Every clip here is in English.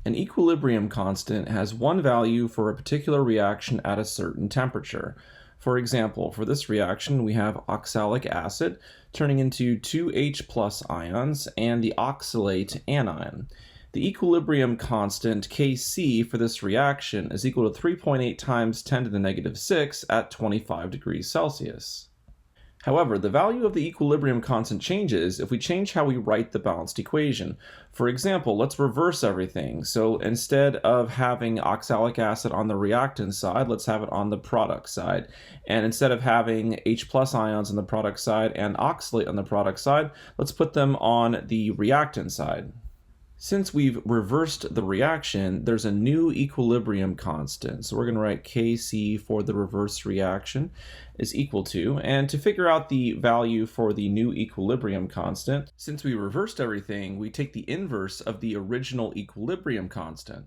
An equilibrium constant has one value for a particular reaction at a certain temperature. For example, for this reaction, we have oxalic acid turning into two H plus ions and the oxalate anion. The equilibrium constant Kc for this reaction is equal to 3.8 times 10 to the negative 6 at 25 degrees Celsius. However, the value of the equilibrium constant changes if we change how we write the balanced equation. For example, let's reverse everything. So instead of having oxalic acid on the reactant side, let's have it on the product side. And instead of having H plus ions on the product side and oxalate on the product side, let's put them on the reactant side. Since we've reversed the reaction, there's a new equilibrium constant. So we're going to write Kc for the reverse reaction is equal to, and to figure out the value for the new equilibrium constant, since we reversed everything, we take the inverse of the original equilibrium constant.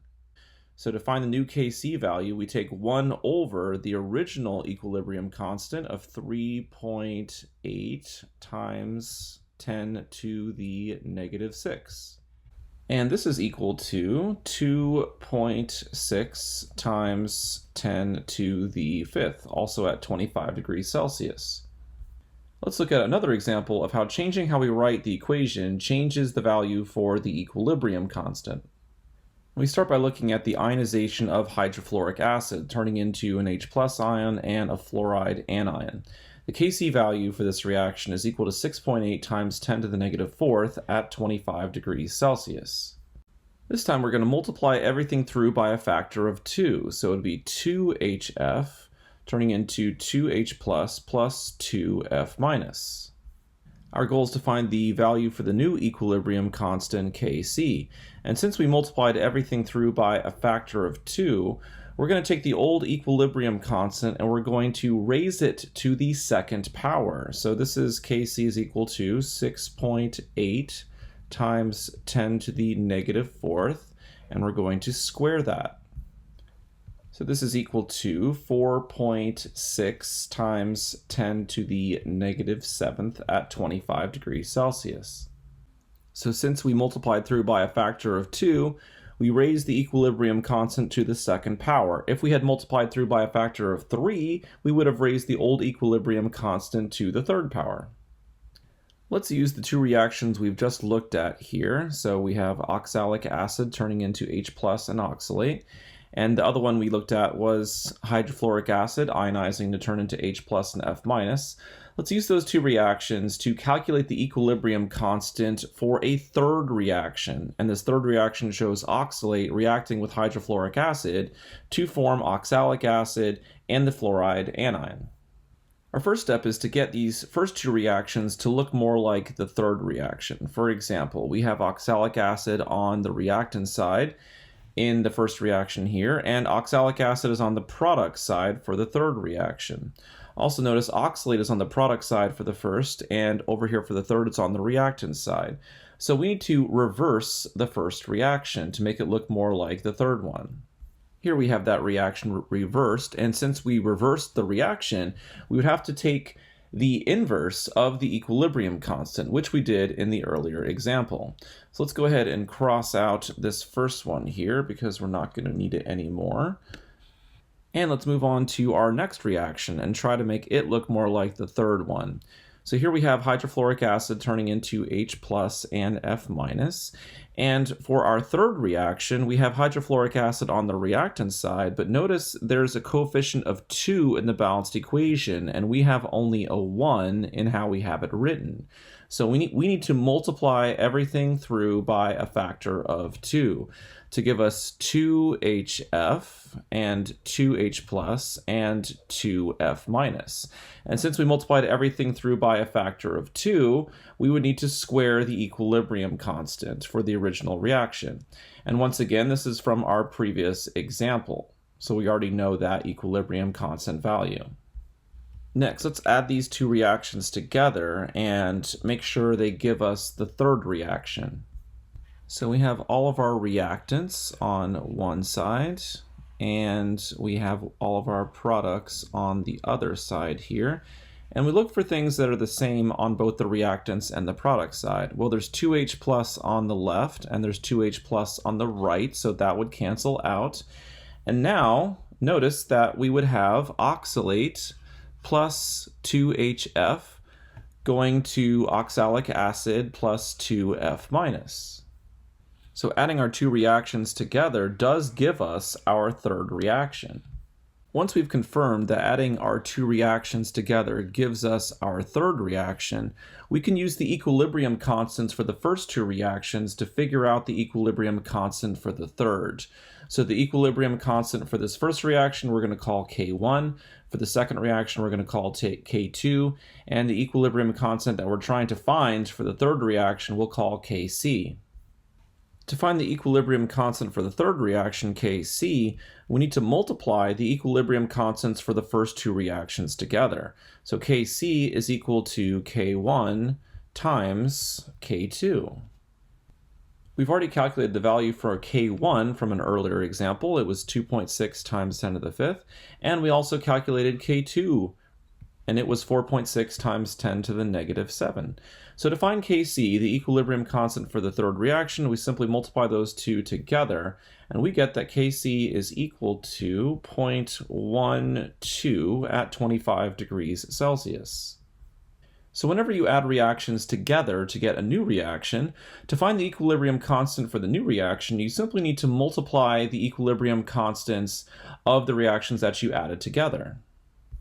So to find the new Kc value, we take 1 over the original equilibrium constant of 3.8 times 10 to the negative 6. And this is equal to 2.6 times 10 to the 5th, also at 25 degrees Celsius. Let's look at another example of how changing how we write the equation changes the value for the equilibrium constant. We start by looking at the ionization of hydrofluoric acid, turning into an H plus ion and a fluoride anion. The Kc value for this reaction is equal to 6.8 times 10 to the negative 4th at 25 degrees Celsius. This time we're going to multiply everything through by a factor of 2. So it would be 2HF turning into 2H plus 2F minus. Our goal is to find the value for the new equilibrium constant Kc. And since we multiplied everything through by a factor of 2, we're going to take the old equilibrium constant and we're going to raise it to the second power. So this is Kc is equal to 6.8 times 10 to the negative 4th, and we're going to square that. So this is equal to 4.6 times 10 to the negative 7th at 25 degrees Celsius. So since we multiplied through by a factor of 2, we raised the equilibrium constant to the second power. If we had multiplied through by a factor of 3, we would have raised the old equilibrium constant to the third power. Let's use the two reactions we've just looked at here. So we have oxalic acid turning into H plus and oxalate. And the other one we looked at was hydrofluoric acid ionizing to turn into H plus and F minus. Let's use those two reactions to calculate the equilibrium constant for a third reaction. And this third reaction shows oxalate reacting with hydrofluoric acid to form oxalic acid and the fluoride anion. Our first step is to get these first two reactions to look more like the third reaction. For example, we have oxalic acid on the reactant side in the first reaction here, and oxalic acid is on the product side for the third reaction. Also notice oxalate is on the product side for the first, and over here for the third it's on the reactant side. So we need to reverse the first reaction to make it look more like the third one. Here we have that reaction reversed, and since we reversed the reaction, we would have to take the inverse of the equilibrium constant, which we did in the earlier example. So let's go ahead and cross out this first one here because we're not going to need it anymore. And let's move on to our next reaction and try to make it look more like the third one. So here we have hydrofluoric acid turning into H plus and F minus. And for our third reaction, we have hydrofluoric acid on the reactant side, but notice there's a coefficient of 2 in the balanced equation, and we have only a 1 in how we have it written. So we need to multiply everything through by a factor of 2 to give us 2HF and 2H plus and 2F minus. And since we multiplied everything through by a factor of 2, we would need to square the equilibrium constant for the original reaction. And once again, this is from our previous example. So we already know that equilibrium constant value. Next, let's add these two reactions together and make sure they give us the third reaction. So we have all of our reactants on one side, and we have all of our products on the other side here. And we look for things that are the same on both the reactants and the product side. Well, there's 2H plus on the left and there's 2H plus on the right, so that would cancel out. And now notice that we would have oxalate plus 2HF going to oxalic acid plus 2F minus. So adding our two reactions together does give us our third reaction. Once we've confirmed that adding our two reactions together gives us our third reaction, we can use the equilibrium constants for the first two reactions to figure out the equilibrium constant for the third. So the equilibrium constant for this first reaction we're going to call K1, for the second reaction we're going to call K2, and the equilibrium constant that we're trying to find for the third reaction we'll call Kc. To find the equilibrium constant for the third reaction, Kc, we need to multiply the equilibrium constants for the first two reactions together. So Kc is equal to K1 times K2. We've already calculated the value for K1 from an earlier example. It was 2.6 times 10 to the fifth. And we also calculated K2, and it was 4.6 times 10 to the negative 7. So to find Kc, the equilibrium constant for the third reaction, we simply multiply those two together, and we get that Kc is equal to 0.12 at 25 degrees Celsius. So whenever you add reactions together to get a new reaction, to find the equilibrium constant for the new reaction, you simply need to multiply the equilibrium constants of the reactions that you added together.